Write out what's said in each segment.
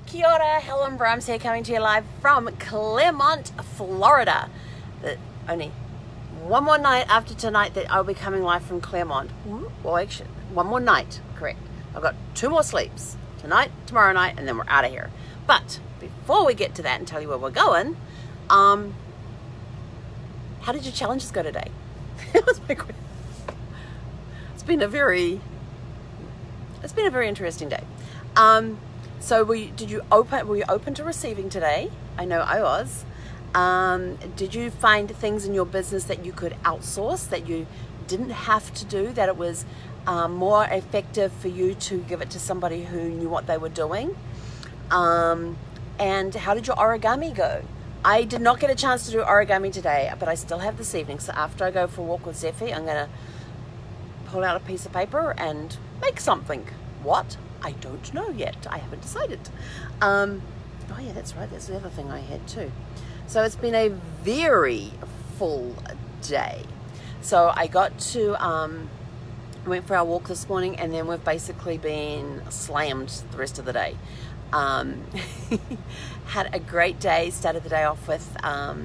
Kia ora, Helen Brahms here, coming to you live from Claremont, Florida. Only one more night after tonight that I'll be coming live from Claremont. Well, actually, one more night, correct. I've got 2 more sleeps, tonight, tomorrow night, and then we're out of here. But before we get to that and tell you where we're going, how did your challenges go today? That was my question. It's been a very interesting day. So were you open to receiving today? I know I was. Did you find things in your business that you could outsource, that you didn't have to do, that it was more effective for you to give it to somebody who knew what they were doing? And how did your origami go? I did not get a chance to do origami today, but I still have this evening. So after I go for a walk with Zephy, I'm going to pull out a piece of paper and make something. What? I don't know yet. I haven't decided. Oh yeah, that's right. That's the other thing I had too. So it's been a very full day. So I got to, went for our walk this morning, and then we've basically been slammed the rest of the day. Had a great day. Started the day off with a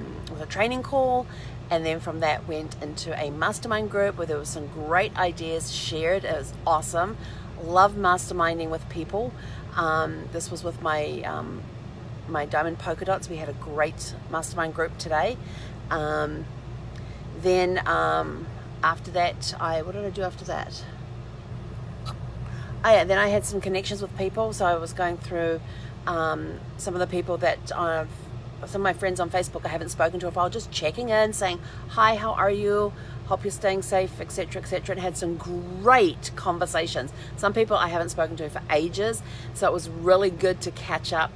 training call, and then from that went into a mastermind group where there were some great ideas shared. It was awesome. Love masterminding with people. This was with my my diamond polka dots. We had a great mastermind group today. Then after that, what did I do after that? Oh yeah, then I had some connections with people. So I was going through some of the people that some of my friends on Facebook I haven't spoken to in a while, just checking in, saying, hi, how are you? Hope you're staying safe, etc., etc., and had some great conversations. Some people I haven't spoken to for ages, so it was really good to catch up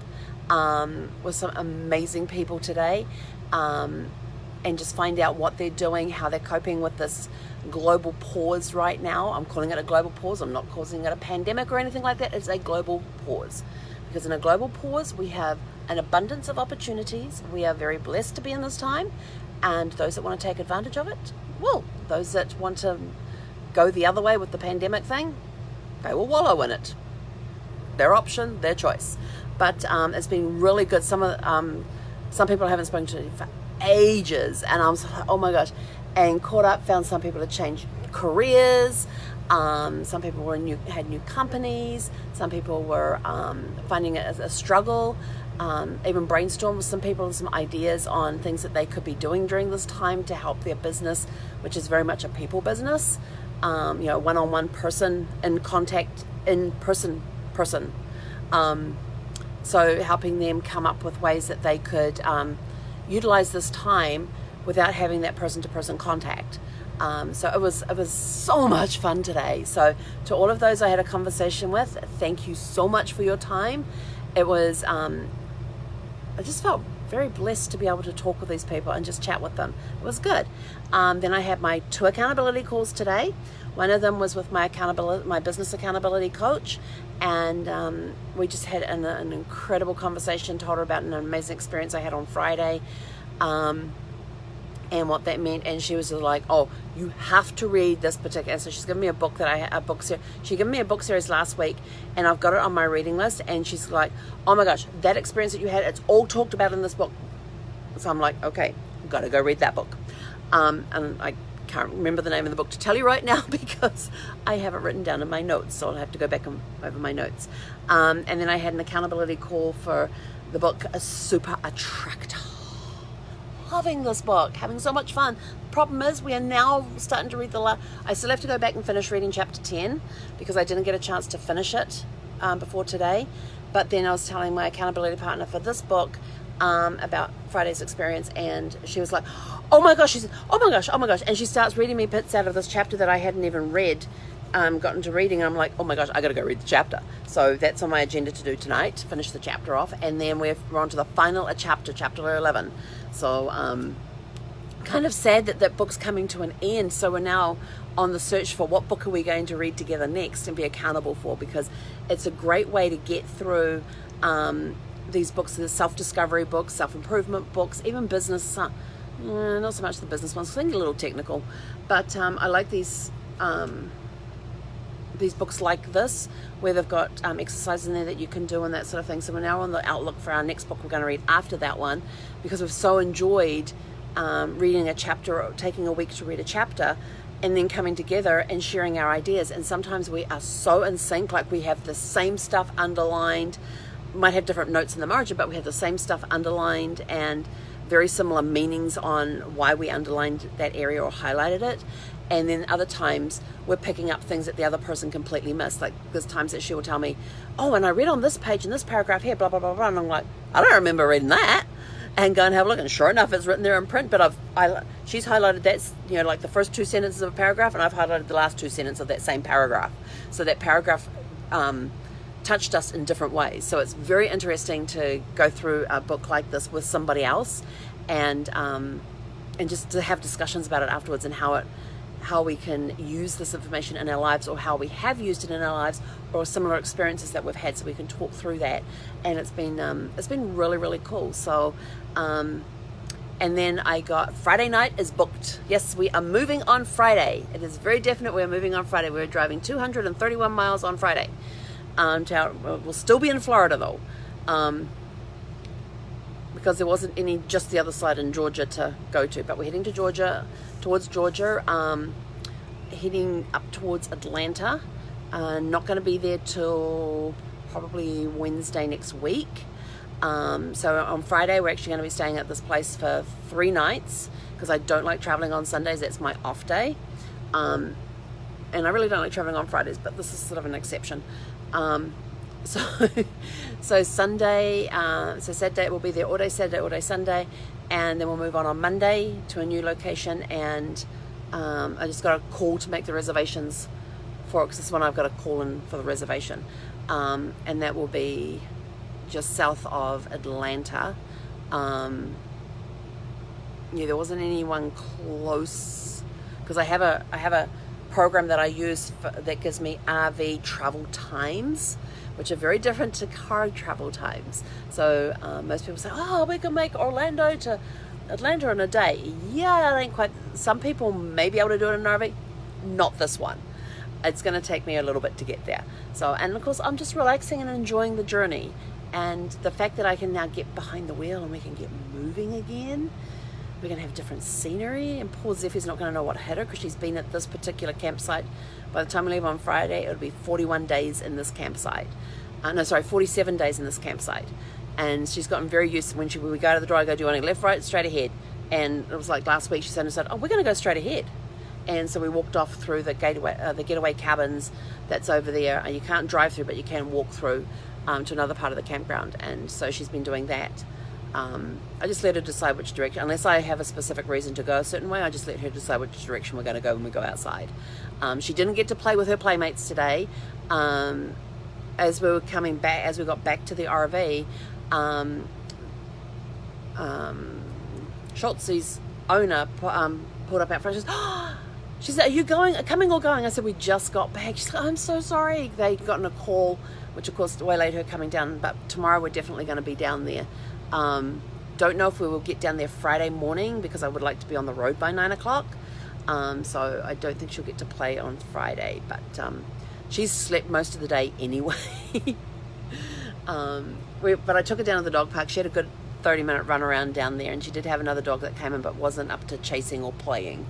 with some amazing people today, and just find out what they're doing, how they're coping with this global pause right now. I'm calling it a global pause. I'm not calling it a pandemic or anything like that. It's a global pause, because in a global pause we have an abundance of opportunities. We are very blessed to be in this time, and those that want to take advantage of it, well, those that want to go the other way with the pandemic thing, they will wallow in it. Their option, their choice. But it's been really good. Some people I haven't spoken to for ages, and I was like, oh my gosh, and caught up, found some people had changed careers. Some people had new companies. Some people were finding it as a struggle. Even brainstormed with some people some ideas on things that they could be doing during this time to help their business, which is very much a people business. One-on-one person in contact, in person. So helping them come up with ways that they could utilize this time without having that person-to-person contact. So it was so much fun today. So to all of those I had a conversation with, thank you so much for your time. It was, I just felt very blessed to be able to talk with these people and just chat with them. It was good. Then I had my 2 accountability calls today. One of them was with my business accountability coach, and we just had an incredible conversation. Told her about an amazing experience I had on Friday, and what that meant. And she was like, "Oh, you have to read this particular." And so she's given me She gave me a book series last week, and I've got it on my reading list. And she's like, "Oh my gosh, that experience that you had, it's all talked about in this book." So I'm like, "Okay, I've got to go read that book." And I can't remember the name of the book to tell you right now because I have it written down in my notes, so I'll have to go back over my notes. And then I had an accountability call for the book A Super Attractor. Loving this book, having so much fun. Problem is, we are now starting to read I still have to go back and finish reading chapter 10 because I didn't get a chance to finish it before today. But then I was telling my accountability partner for this book about Friday's experience, and she was like, oh my gosh, she said, oh my gosh, and she starts reading me bits out of this chapter that I hadn't even read, got into reading, and I'm like, oh my gosh, I gotta go read the chapter. So that's on my agenda to do tonight, to finish the chapter off, and then we're on to the final chapter 11. So kind of sad that book's coming to an end, so we're now on the search for what book are we going to read together next and be accountable for, because it's a great way to get through these books, the self-discovery books, self-improvement books, even business, not so much the business ones, I think a little technical, but I like these these books like this, where they've got exercises in there that you can do and that sort of thing. So we're now on the outlook for our next book we're going to read after that one, because we've so enjoyed reading a chapter, or taking a week to read a chapter, and then coming together and sharing our ideas. And sometimes we are so in sync, like we have the same stuff underlined, might have different notes in the margin, but we have the same stuff underlined and very similar meanings on why we underlined that area or highlighted it. And then other times we're picking up things that the other person completely missed. Like there's times that she will tell me, oh, and I read on this page in this paragraph here, blah, blah, blah, blah. And I'm like, I don't remember reading that. And go and have a look. And sure enough, it's written there in print. But she's highlighted that, like the first 2 sentences of a paragraph, and I've highlighted the last 2 sentences of that same paragraph. So that paragraph touched us in different ways. So it's very interesting to go through a book like this with somebody else, and just to have discussions about it afterwards, and how we can use this information in our lives, or how we have used it in our lives, or similar experiences that we've had, so we can talk through that. And it's been really, really cool. So and then I got Friday night is booked. Yes, we are moving on Friday. It is very definite we are moving on Friday. We're driving 231 miles on Friday. We'll still be in Florida though, because there wasn't any just the other side in Georgia to go to. But we're heading to towards Georgia, heading up towards Atlanta. Not going to be there till probably Wednesday next week. So on Friday we're actually going to be staying at this place for 3 nights, because I don't like traveling on Sundays. That's my off day, and I really don't like traveling on Fridays, but this is sort of an exception. So Sunday, so Saturday we'll be there all day Saturday, all day Sunday, and then we'll move on Monday to a new location. And I just got a call to make the reservations for it, because this one I've got to call in for the reservation, and that will be just south of Atlanta. There wasn't anyone close, because I have a program that I use that gives me RV travel times, which are very different to car travel times. So most people say, oh, we can make Orlando to Atlanta in a day. Yeah, it ain't quite. Some people may be able to do it in an RV, not this one. It's going to take me a little bit to get there. So, and of course I'm just relaxing and enjoying the journey, and the fact that I can now get behind the wheel and we can get moving again. We're going to have different scenery, and poor Zeffie's not going to know what hit her, because she's been at this particular campsite. By the time we leave on Friday, it'll be 41 days in this campsite. 47 days in this campsite. And she's gotten very used to when we go to the door, I go, do you want to go left, right, straight ahead? And it was like last week, she said, oh, we're going to go straight ahead. And so we walked off through the getaway cabins that's over there. You can't drive through, but you can walk through to another part of the campground. And so she's been doing that. I just let her decide which direction. Unless I have a specific reason to go a certain way, I just let her decide which direction we're going to go when we go outside. She didn't get to play with her playmates today. As we were coming back, as we got back to the RV, Schultz's owner pulled up out front. She said, are you coming or going? I said, we just got back. She's like, I'm so sorry. They'd gotten a call, which of course waylaid her coming down, but tomorrow we're definitely going to be down there. Don't know if we will get down there Friday morning, because I would like to be on the road by 9 o'clock. So I don't think she'll get to play on Friday, but she's slept most of the day anyway. But I took her down to the dog park. She had a good 30-minute run around down there, and she did have another dog that came in but wasn't up to chasing or playing.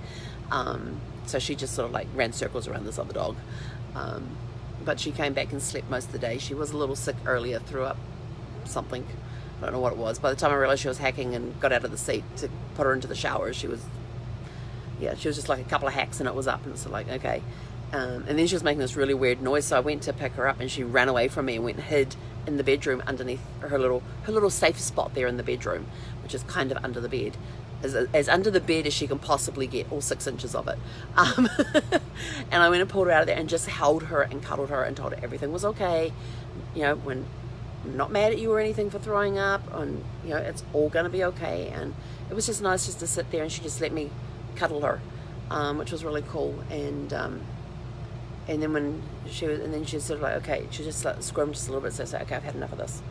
So she just sort of like ran circles around this other dog. But she came back and slept most of the day. She was a little sick earlier, threw up something. I don't know what it was. By the time I realized she was hacking and got out of the seat to put her into the shower, she was just like a couple of hacks and it was up, and it's like, okay. And then she was making this really weird noise, so I went to pick her up and she ran away from me and went and hid in the bedroom underneath her little safe spot there in the bedroom, which is kind of under the bed. As under the bed as she can possibly get, all 6 inches of it. And I went and pulled her out of there and just held her and cuddled her and told her everything was okay. When I'm not mad at you or anything for throwing up, and it's all going to be okay. And it was just nice just to sit there, and she just let me cuddle her, which was really cool. And then when she was sort of like, okay, she just like squirmed just a little bit, so I said, okay, I've had enough of this.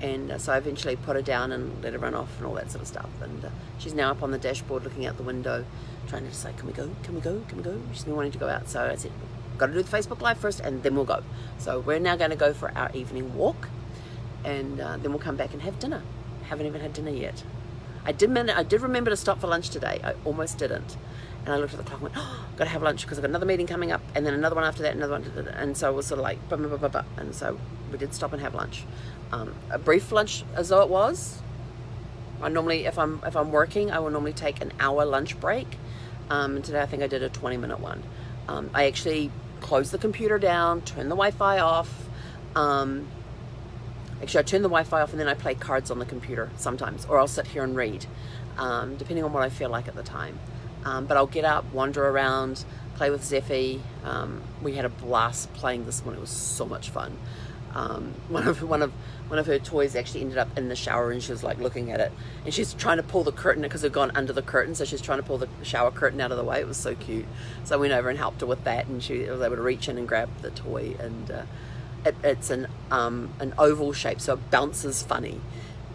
And so I eventually put her down and let her run off and all that sort of stuff. And she's now up on the dashboard looking out the window, trying to decide, can we go? She's been wanting to go out, so I said, got to do the Facebook Live first, and then we'll go. So we're now going to go for our evening walk, and then we'll come back and have dinner. Haven't even had dinner yet. I did remember to stop for lunch today. I almost didn't. And I looked at the clock and went, oh, got to have lunch because I've got another meeting coming up, and then another one after that, another one. And so it was sort of like, and so we did stop and have lunch. A brief lunch as though it was. I normally, if I'm working, I will normally take an hour lunch break. And today I think I did a 20-minute one. I actually closed the computer down, turned the Wi-Fi off. Actually, I turn the Wi-Fi off and then I play cards on the computer sometimes, or I'll sit here and read, depending on what I feel like at the time. But I'll get up, wander around, play with Zeffie. We had a blast playing this morning. It was so much fun. One of her toys actually ended up in the shower, and she was like looking at it, and she's trying to pull the curtain because it had gone under the curtain, so she's trying to pull the shower curtain out of the way. It was so cute. So I went over and helped her with that, and she was able to reach in and grab the toy, and it's an oval shape, so it bounces funny.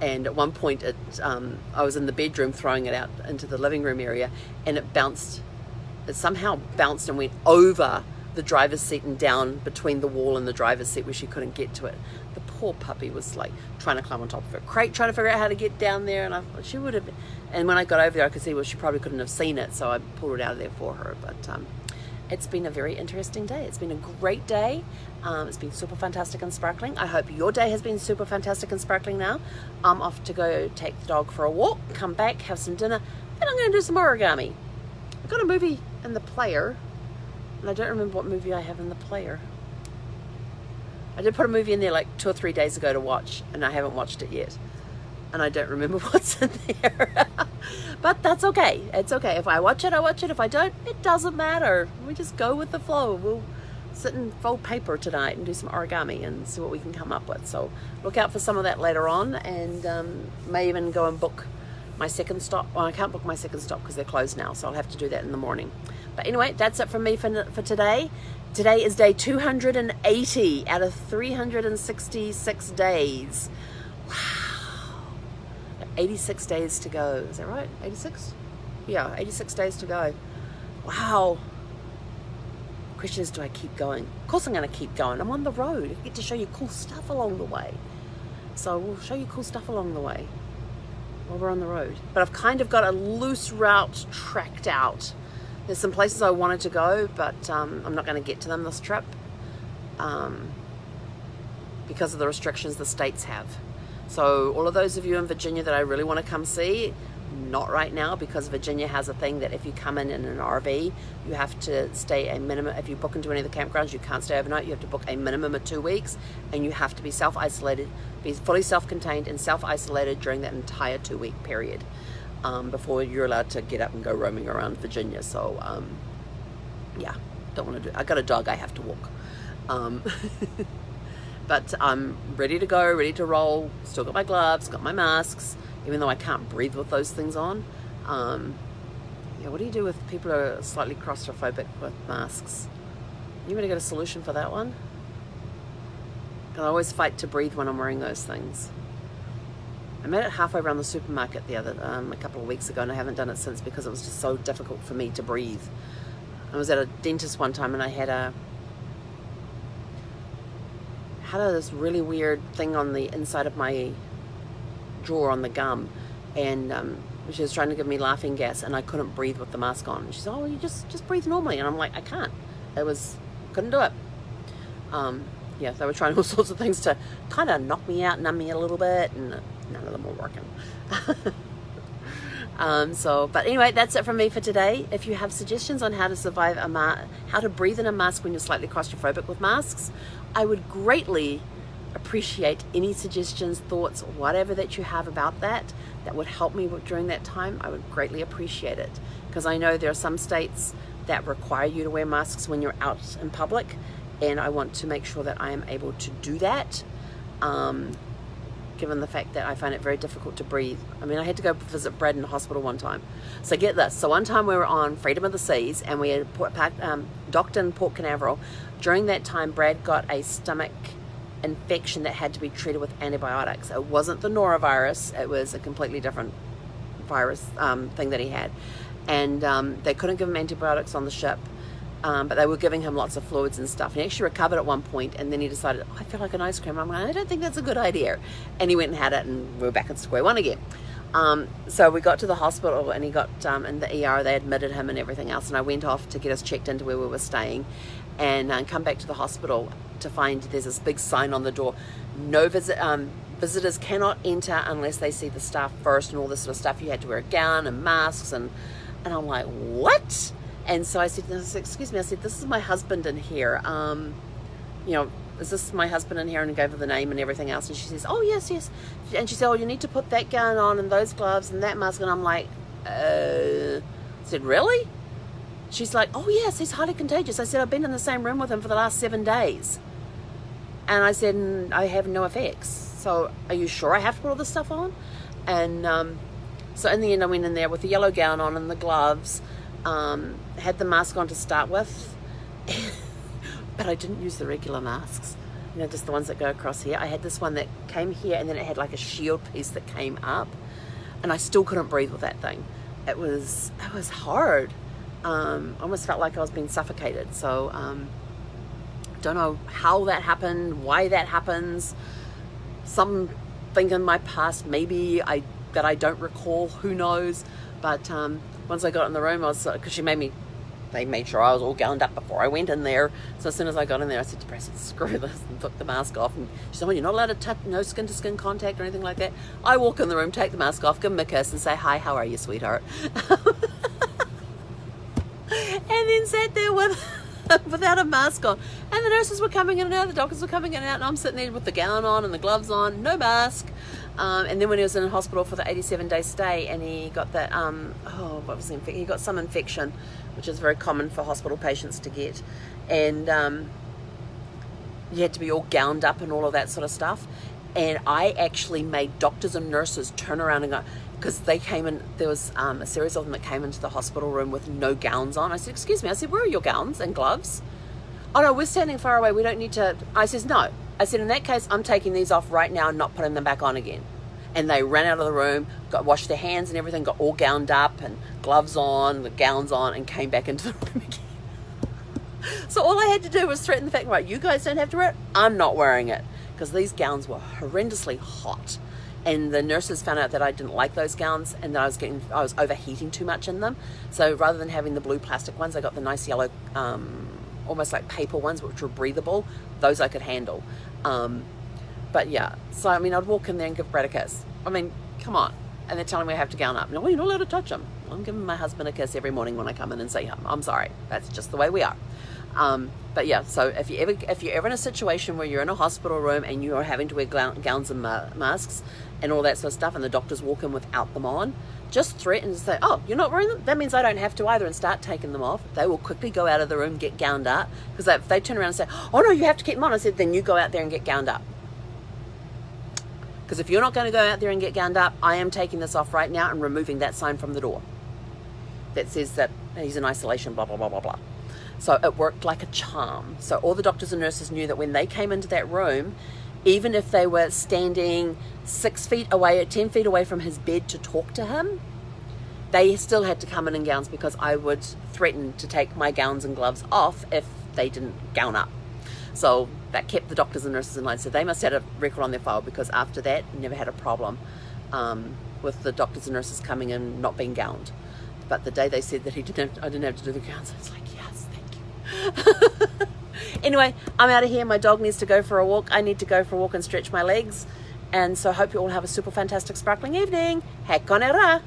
And at one point I was in the bedroom throwing it out into the living room area, and it somehow bounced and went over the driver's seat and down between the wall and the driver's seat where she couldn't get to it. The poor puppy was like trying to climb on top of her crate, trying to figure out how to get down there, and she would have, and when I got over there I could see, well, she probably couldn't have seen it, so I pulled it out of there for her. But it's been a very interesting day. It's been a great day. It's been super fantastic and sparkling. I hope your day has been super fantastic and sparkling now. I'm off to go take the dog for a walk, come back, have some dinner, and I'm going to do some origami. I've got a movie in the player, and I don't remember what movie I have in the player. I did put a movie in there like 2 or 3 days ago to watch, and I haven't watched it yet. And I don't remember what's in there. But that's okay. It's okay. If I watch it, I watch it. If I don't, it doesn't matter. We just go with the flow. We'll sit and fold paper tonight and do some origami and see what we can come up with. So look out for some of that later on, and may even go and book my second stop. Well, I can't book my second stop because they're closed now, so I'll have to do that in the morning. But anyway, that's it from me for today. Today is day 280 out of 366 days. Wow. 86 days to go. Is that right? 86? Yeah, 86 days to go. Wow. Question is, do I keep going? Of course I'm going to keep going. I'm on the road. I get to show you cool stuff along the way. So we'll show you cool stuff along the way while we're on the road. But I've kind of got a loose route tracked out. There's some places I wanted to go, but I'm not going to get to them this trip because of the restrictions the states have. So all of those of you in Virginia that I really want to come see, not right now, because Virginia has a thing that if you come in an RV, you have to stay a minimum. If you book into any of the campgrounds, you can't stay overnight. You have to book a minimum of 2 weeks, and you have to be self-isolated, be fully self-contained and self-isolated during that entire 2-week period before you're allowed to get up and go roaming around Virginia. So yeah, don't want to do. I got a dog I have to walk. But I'm ready to go, ready to roll. Still got my gloves, got my masks, even though I can't breathe with those things on. Yeah, what do you do with people who are slightly claustrophobic with masks? You want to get a solution for that one? I always fight to breathe when I'm wearing those things. I made it halfway around the supermarket a couple of weeks ago, and I haven't done it since because it was just so difficult for me to breathe. I was at a dentist one time, and I had this really weird thing on the inside of my jaw on the gum, and she was trying to give me laughing gas, and I couldn't breathe with the mask on. She's, oh, you just breathe normally, and I'm like, I can't. Couldn't do it. Yeah, they were trying all sorts of things to kind of knock me out, numb me a little bit, and none of them were working. But anyway, that's it from me for today. If you have suggestions on how to survive how to breathe in a mask when you're slightly claustrophobic with masks, I would greatly appreciate any suggestions, thoughts, whatever that you have about that would help me during that time. I would greatly appreciate it, because I know there are some states that require you to wear masks when you're out in public, and I want to make sure that I am able to do that, given the fact that I find it very difficult to breathe. I mean, I had to go visit Brad in the hospital one time. So get this. So one time we were on Freedom of the Seas, and we had docked in Port Canaveral. During that time, Brad got a stomach infection that had to be treated with antibiotics. It wasn't the norovirus. It was a completely different virus thing that he had. And they couldn't give him antibiotics on the ship. but they were giving him lots of fluids and stuff. He actually recovered at one point, and then he decided, I feel like an ice cream. I'm like, I don't think that's a good idea. And he went and had it, and we were back at square one again. So we got to the hospital, and he got in the ER. They admitted him and everything else, and I went off to get us checked into where we were staying, and come back to the hospital to find there's this big sign on the door: no visitors cannot enter unless they see the staff first, and all this sort of stuff. You had to wear a gown and masks, and I'm like, what? And so I said, excuse me, I said, this is my husband in here. Is this my husband in here? And I gave her the name and everything else. And she says, oh, yes. And she said, oh, you need to put that gown on and those gloves and that mask. And I'm like, I said, really? She's like, oh, yes, he's highly contagious. I said, I've been in the same room with him for the last 7 days. And I said, I have no effects. So are you sure I have to put all this stuff on? And so in the end, I went in there with the yellow gown on and the gloves. Had the mask on to start with, but I didn't use the regular masks, just the ones that go across here. I had this one that came here, and then it had like a shield piece that came up, and I still couldn't breathe with that thing. It was hard. Almost felt like I was being suffocated. So don't know how that happened, why that happens. Something in my past, maybe that I don't recall, who knows. But once I got in the room, because they made sure I was all gowned up before I went in there. So as soon as I got in there, I said to Preston, screw this, and took the mask off. And she said, well, you're not allowed to touch, no skin to skin contact or anything like that. I walk in the room, take the mask off, give him a kiss and say, hi, how are you, sweetheart? And then sat there without a mask on. And the nurses were coming in and out, the doctors were coming in and out, and I'm sitting there with the gown on and the gloves on, no mask. And then when he was in hospital for the 87-day stay, and he got that, he got some infection, which is very common for hospital patients to get. And you had to be all gowned up and all of that sort of stuff. And I actually made doctors and nurses turn around and go, because they came in, there was a series of them that came into the hospital room with no gowns on. I said, excuse me, I said, where are your gowns and gloves? Oh no, we're standing far away, we don't need to. I says, no. I said, in that case, I'm taking these off right now and not putting them back on again. And they ran out of the room, washed their hands and everything, got all gowned up and gloves on, the gowns on, and came back into the room again. So all I had to do was threaten the fact, right, you guys don't have to wear it, I'm not wearing it. Because these gowns were horrendously hot. And the nurses found out that I didn't like those gowns, and that I was overheating too much in them. So rather than having the blue plastic ones, I got the nice yellow, almost like paper ones, which were breathable. Those I could handle. But yeah, so I mean, I'd walk in there and give Brad a kiss. I mean, come on. And they're telling me I have to gown up. No, you're not allowed to touch him. I'm giving my husband a kiss every morning when I come in and see him. I'm sorry. That's just the way we are. But yeah, so if you're ever in a situation where you're in a hospital room and you are having to wear gowns and masks and all that sort of stuff, and the doctors walk in without them on, just threaten and say, oh, you're not wearing them? That means I don't have to either, and start taking them off. They will quickly go out of the room, get gowned up, because if they turn around and say, oh no, you have to keep them on, I said, then you go out there and get gowned up. Because if you're not going to go out there and get gowned up, I am taking this off right now and removing that sign from the door that says that he's in isolation, blah, blah, blah, blah, blah. So it worked like a charm. So all the doctors and nurses knew that when they came into that room, even if they were standing 6 feet away or 10 feet away from his bed to talk to him, they still had to come in gowns, because I would threaten to take my gowns and gloves off if they didn't gown up. So that kept the doctors and nurses in line. So they must have had a record on their file, because after that, never had a problem with the doctors and nurses coming in not being gowned. But the day they said that I didn't have to do the gowns, I was like, yes, thank you. Anyway, I'm out of here. My dog needs to go for a walk. I need to go for a walk and stretch my legs. And so I hope you all have a super fantastic sparkling evening. Hek konera!